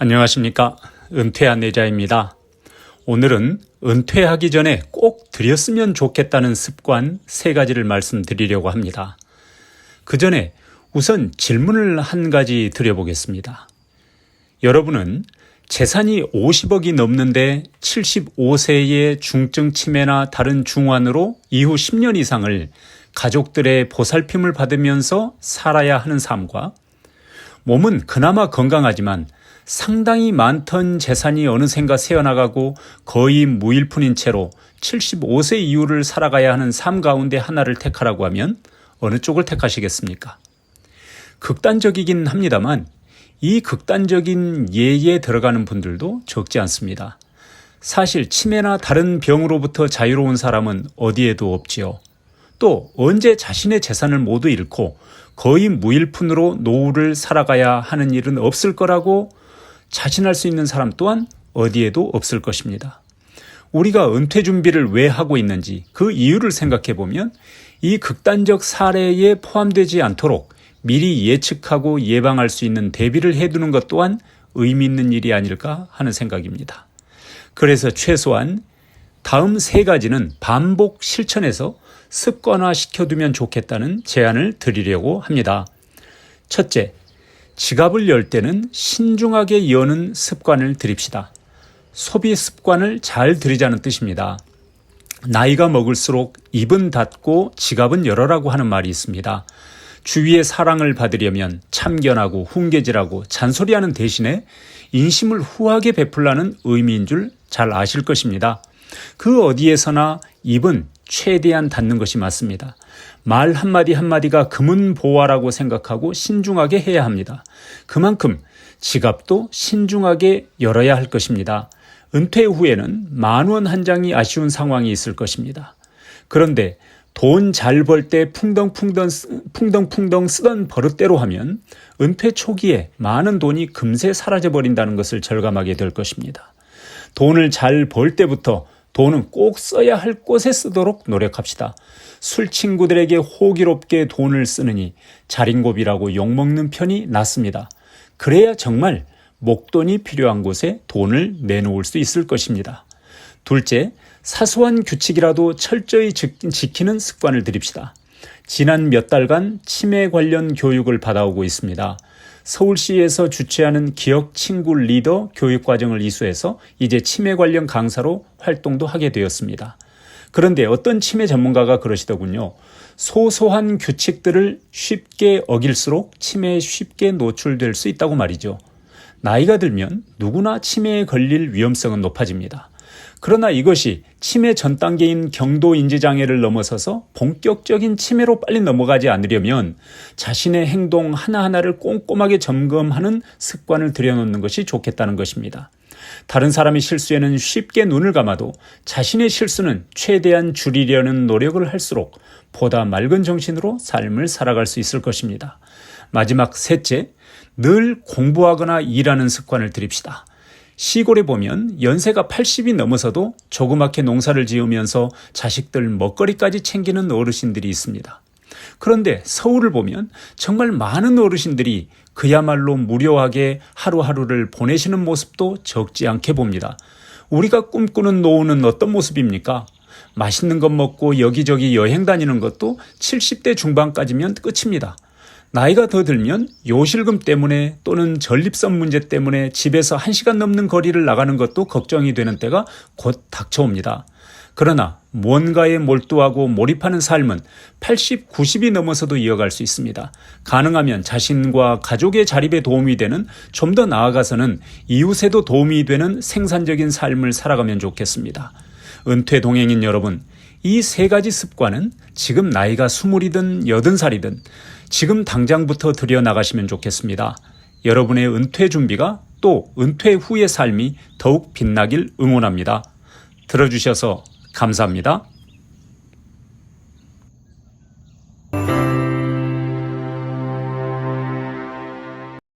안녕하십니까. 은퇴한 내자입니다. 오늘은 은퇴하기 전에 꼭 들였으면 좋겠다는 습관 3가지를 말씀드리려고 합니다. 그 전에 우선 질문을 한 가지 드려보겠습니다. 여러분은 재산이 50억이 넘는데 75세의 중증 치매나 다른 중환으로 이후 10년 이상을 가족들의 보살핌을 받으면서 살아야 하는 삶과 몸은 그나마 건강하지만 상당히 많던 재산이 어느샌가 새어나가고 거의 무일푼인 채로 75세 이후를 살아가야 하는 삶 가운데 하나를 택하라고 하면 어느 쪽을 택하시겠습니까? 극단적이긴 합니다만 이 극단적인 예에 들어가는 분들도 적지 않습니다. 사실 치매나 다른 병으로부터 자유로운 사람은 어디에도 없지요. 또 언제 자신의 재산을 모두 잃고 거의 무일푼으로 노후를 살아가야 하는 일은 없을 거라고 자신할 수 있는 사람 또한 어디에도 없을 것입니다. 우리가 은퇴 준비를 왜 하고 있는지 그 이유를 생각해 보면 이 극단적 사례에 포함되지 않도록 미리 예측하고 예방할 수 있는 대비를 해두는 것 또한 의미 있는 일이 아닐까 하는 생각입니다. 그래서 최소한 다음 3가지는 반복 실천해서 습관화 시켜두면 좋겠다는 제안을 드리려고 합니다. 첫째, 지갑을 열 때는 신중하게 여는 습관을 들입시다. 소비 습관을 잘 들이자는 뜻입니다. 나이가 먹을수록 입은 닫고 지갑은 열어라고 하는 말이 있습니다. 주위의 사랑을 받으려면 참견하고 훈계질하고 잔소리하는 대신에 인심을 후하게 베풀라는 의미인 줄 잘 아실 것입니다. 그 어디에서나 입은 최대한 닫는 것이 맞습니다. 말 한마디 한마디가 금은보화라고 생각하고 신중하게 해야 합니다. 그만큼 지갑도 신중하게 열어야 할 것입니다. 은퇴 후에는 10,000원 한 장이 아쉬운 상황이 있을 것입니다. 그런데 돈 잘 벌 때 풍덩풍덩 쓰던 버릇대로 하면 은퇴 초기에 많은 돈이 금세 사라져버린다는 것을 절감하게 될 것입니다. 돈을 잘 벌 때부터 돈은 꼭 써야 할 곳에 쓰도록 노력합시다. 술 친구들에게 호기롭게 돈을 쓰느니 자린고비라고 욕먹는 편이 낫습니다. 그래야 정말 목돈이 필요한 곳에 돈을 내놓을 수 있을 것입니다. 둘째, 사소한 규칙이라도 철저히 지키는 습관을 들입시다. 지난 몇 달간 치매 관련 교육을 받아오고 있습니다. 서울시에서 주최하는 기억 친구 리더 교육과정을 이수해서 이제 치매 관련 강사로 활동도 하게 되었습니다. 그런데 어떤 치매 전문가가 그러시더군요. 소소한 규칙들을 쉽게 어길수록 치매에 쉽게 노출될 수 있다고 말이죠. 나이가 들면 누구나 치매에 걸릴 위험성은 높아집니다. 그러나 이것이 치매 전 단계인 경도인지장애를 넘어서서 본격적인 치매로 빨리 넘어가지 않으려면 자신의 행동 하나하나를 꼼꼼하게 점검하는 습관을 들여놓는 것이 좋겠다는 것입니다. 다른 사람의 실수에는 쉽게 눈을 감아도 자신의 실수는 최대한 줄이려는 노력을 할수록 보다 맑은 정신으로 삶을 살아갈 수 있을 것입니다. 마지막 셋째, 늘 공부하거나 일하는 습관을 들입시다. 시골에 보면 연세가 80이 넘어서도 조그맣게 농사를 지으면서 자식들 먹거리까지 챙기는 어르신들이 있습니다. 그런데 서울을 보면 정말 많은 어르신들이 그야말로 무료하게 하루하루를 보내시는 모습도 적지 않게 봅니다. 우리가 꿈꾸는 노후는 어떤 모습입니까? 맛있는 것 먹고 여기저기 여행 다니는 것도 70대 중반까지면 끝입니다. 나이가 더 들면 요실금 때문에 또는 전립선 문제 때문에 집에서 1시간 넘는 거리를 나가는 것도 걱정이 되는 때가 곧 닥쳐옵니다. 그러나 무언가에 몰두하고 몰입하는 삶은 80, 90이 넘어서도 이어갈 수 있습니다. 가능하면 자신과 가족의 자립에 도움이 되는, 좀 더 나아가서는 이웃에도 도움이 되는 생산적인 삶을 살아가면 좋겠습니다. 은퇴 동행인 여러분, 이 3가지 습관은 지금 나이가 20이든 80살이든 지금 당장부터 들여나가시면 좋겠습니다. 여러분의 은퇴 준비가 또 은퇴 후의 삶이 더욱 빛나길 응원합니다. 들어주셔서 감사합니다.